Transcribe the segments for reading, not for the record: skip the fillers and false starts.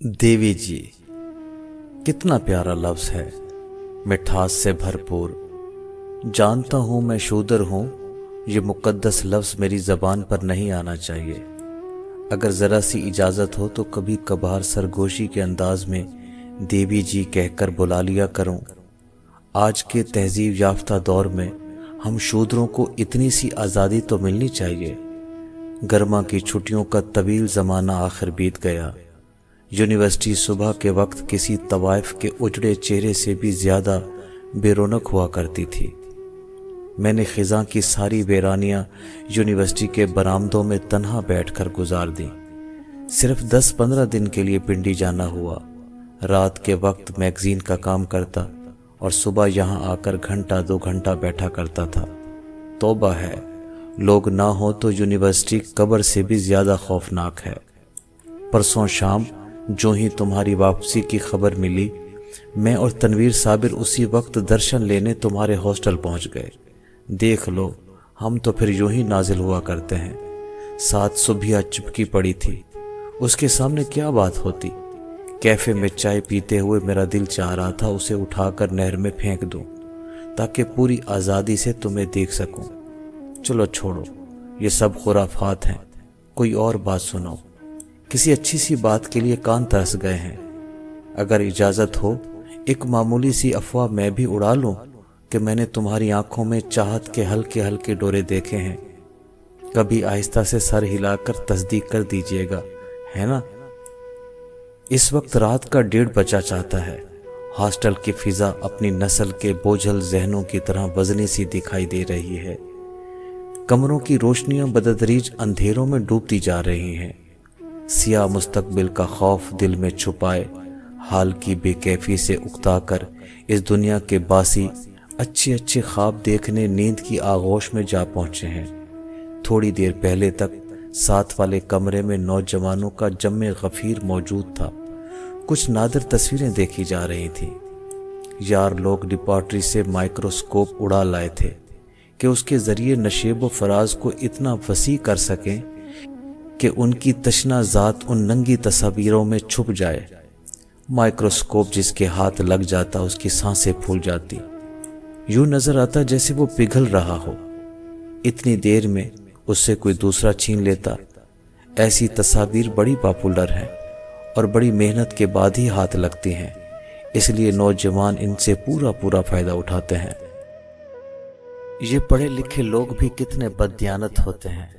देवी जी, कितना प्यारा लफ्ज़ है, मिठास से भरपूर। जानता हूँ मैं शूदर हूँ, ये मुक़द्दस लफ्ज़ मेरी ज़बान पर नहीं आना चाहिए। अगर ज़रा सी इजाज़त हो तो कभी कभार सरगोशी के अंदाज में देवी जी कहकर बुला लिया करूँ। आज के तहज़ीब याफ्ता दौर में हम शूदरों को इतनी सी आज़ादी तो मिलनी चाहिए। गर्मा की छुट्टियों का तवील ज़माना आखिर बीत गया। यूनिवर्सिटी सुबह के वक्त किसी तवाइफ के उजड़े चेहरे से भी ज़्यादा बेरौनक हुआ करती थी। मैंने ख़िज़ा की सारी वीरानियाँ यूनिवर्सिटी के बरामदों में तन्हा बैठकर गुजार दी। सिर्फ 10-15 दिन के लिए पिंडी जाना हुआ। रात के वक्त मैगज़ीन का काम करता और सुबह यहाँ आकर घंटा 2 घंटा बैठा करता था। तौबा है, लोग ना हो तो यूनिवर्सिटी कब्र से भी ज़्यादा खौफनाक है। परसों शाम जो ही तुम्हारी वापसी की खबर मिली, मैं और तनवीर साबिर उसी वक्त दर्शन लेने तुम्हारे हॉस्टल पहुंच गए। देख लो, हम तो फिर यूं ही नाजिल हुआ करते हैं। साथ सुबह चिपकी पड़ी थी, उसके सामने क्या बात होती। कैफे में चाय पीते हुए मेरा दिल चाह रहा था उसे उठाकर नहर में फेंक दूं, ताकि पूरी आज़ादी से तुम्हें देख सकूं। चलो छोड़ो, ये सब खुराफात हैं। कोई और बात सुनो। किसी अच्छी सी बात के लिए कान तरस गए हैं। अगर इजाज़त हो, एक मामूली सी अफवाह मैं भी उड़ा लूं कि मैंने तुम्हारी आंखों में चाहत के हल्के हल्के डोरे देखे हैं। कभी आहिस्ता से सर हिलाकर तस्दीक कर दीजिएगा, है ना? इस वक्त रात का 1:30 बजा चाहता है। हॉस्टल की फिजा अपनी नस्ल के बोझल जहनों की तरह वजनी सी दिखाई दे रही है। कमरों की रोशनियां बदतदरीज अंधेरों में डूबती जा रही हैं। सिया मुस्तकबिल का खौफ दिल में छुपाए, हाल की बेकैफी से उकताकर इस दुनिया के बासी अच्छे अच्छे ख्वाब देखने नींद की आगोश में जा पहुंचे हैं। थोड़ी देर पहले तक साथ वाले कमरे में नौजवानों का जम्मे गफीर मौजूद था। कुछ नादिर तस्वीरें देखी जा रही थी। यार लोग डिपार्टरी से माइक्रोस्कोप उड़ा लाए थे कि उसके जरिए नशेब व फराज को इतना वसी कर सकें कि उनकी तशना ज़ात उन नंगी तस्वीरों में छुप जाए। माइक्रोस्कोप जिसके हाथ लग जाता उसकी सांसें फूल जाती। यूं नजर आता जैसे वो पिघल रहा हो। इतनी देर में उससे कोई दूसरा छीन लेता। ऐसी तस्वीर बड़ी पॉपुलर हैं और बड़ी मेहनत के बाद ही हाथ लगती हैं, इसलिए नौजवान इनसे पूरा फ़ायदा उठाते हैं। ये पढ़े लिखे लोग भी कितने बददियानत होते हैं।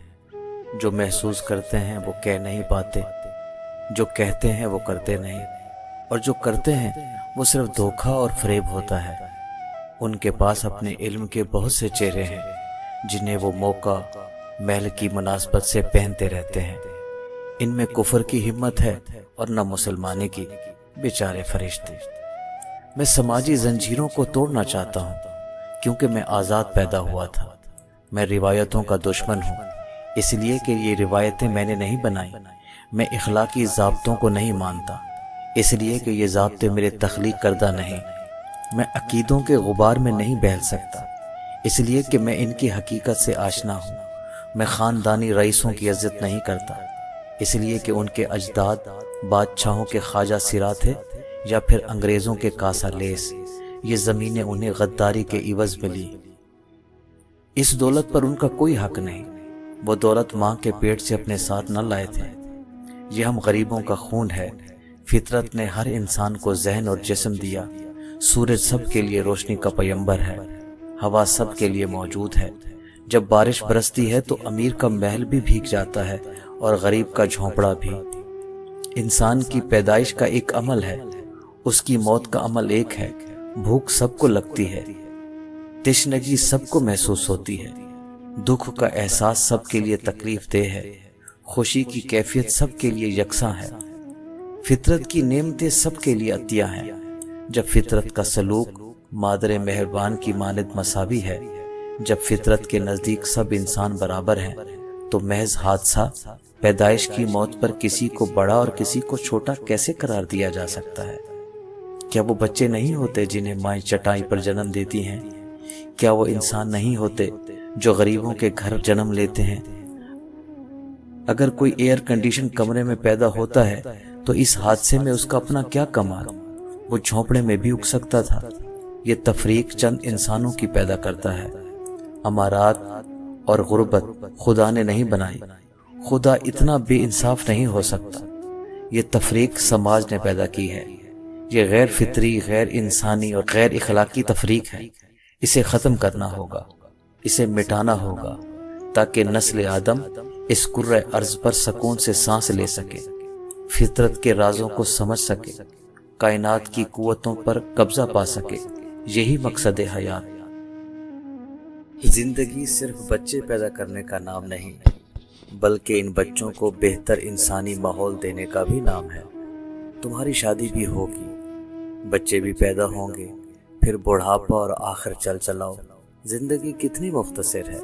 जो महसूस करते हैं वो कह नहीं पाते, जो कहते हैं वो करते नहीं, और जो करते हैं वो सिर्फ धोखा और फरेब होता है। उनके पास अपने इल्म के बहुत से चेहरे हैं जिन्हें वो मौका महल की मुनासबत से पहनते रहते हैं। इनमें कुफर की हिम्मत है और न मुसलमानी की। बेचारे फरिश्ते। मैं समाजी जंजीरों को तोड़ना चाहता हूँ क्योंकि मैं आज़ाद पैदा हुआ था। मैं रिवायतों का दुश्मन हूँ, इसलिए कि ये रिवायतें मैंने नहीं बनाई। मैं इखलाकी ज़ाब्तों को नहीं मानता, इसलिए कि ये ज़ाब्ते मेरे तख्लीक करदा नहीं। मैं अकीदों के गुबार में नहीं बहल सकता, इसलिए कि मैं इनकी हकीकत से आशना हूँ। मैं ख़ानदानी रईसों की इज़्ज़त नहीं करता, इसलिए कि उनके अजदाद बादशाहों के ख्वाजा सिरा थे या फिर अंग्रेज़ों के कासा लेस। ये ज़मीनें उन्हें गद्दारी के इवज़ मिली। इस दौलत पर उनका कोई हक नहीं। वो दौलत माँ के पेट से अपने साथ न लाए थे। ये हम गरीबों का खून है। फितरत ने हर इंसान को ज़हन और जिस्म दिया। सूरज सब के लिए रोशनी का पैगंबर है। हवा सब के लिए मौजूद है। जब बारिश बरसती है तो अमीर का महल भी भीग जाता है और गरीब का झोंपड़ा भी। इंसान की पैदाइश का एक अमल है, उसकी मौत का अमल एक है। भूख सबको लगती है, तिश्नगी सबको महसूस होती है, दुख का एहसास सबके लिए तकलीफ देह है, खुशी की कैफियत सबके लिए यकसा है। फितरत की नेमतें सबके लिए अतिया हैं। जब फितरत का सलूक मादर मेहरबान की मानद मसावी है, जब फितरत के नज़दीक सब इंसान बराबर हैं, तो महज हादसा पैदाइश की मौत पर किसी को बड़ा और किसी को छोटा कैसे करार दिया जा सकता है? क्या वो बच्चे नहीं होते जिन्हें माएँ चटाई पर जन्म देती हैं? क्या वो इंसान नहीं होते जो गरीबों के घर जन्म लेते हैं? अगर कोई एयर कंडीशन कमरे में पैदा होता है تو اس حادثے میں اس کا اپنا کیا کمال؟ وہ جھونپڑے میں بھی اگ سکتا تھا۔ یہ تفریق چند انسانوں کی پیدا کرتا ہے۔ امارات اور غربت خدا نے نہیں بنائی۔ خدا اتنا بے انصاف نہیں ہو سکتا۔ یہ تفریق سماج نے پیدا کی ہے۔ یہ غیر فطری، غیر انسانی اور غیر اخلاقی تفریق ہے۔ اسے ختم کرنا ہوگا، اسے مٹانا ہوگا، تاکہ نسل آدم اس کرۂ ارض پر سکون سے سانس لے سکے، فطرت کے رازوں کو سمجھ سکے، کائنات کی قوتوں پر قبضہ پا سکے۔ یہی مقصد حیات۔ زندگی صرف بچے پیدا کرنے کا نام نہیں، بلکہ ان بچوں کو بہتر انسانی ماحول دینے کا بھی نام ہے۔ تمہاری شادی بھی ہوگی، بچے بھی پیدا ہوں گے، پھر بڑھاپا اور آخر چل چلاؤ۔ زندگی کتنی مختصر ہے۔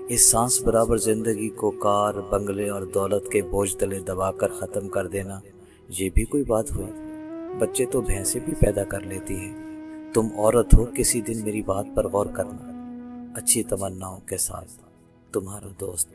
اس سانس برابر زندگی کو کار، بنگلے اور دولت کے بوجھ تلے دبا کر ختم کر دینا، یہ بھی کوئی بات ہوئی؟ بچے تو بھینسیں بھی پیدا کر لیتی ہیں۔ تم عورت ہو، کسی دن میری بات پر غور کرنا۔ اچھی تمناؤں کے ساتھ، تمہارا دوست۔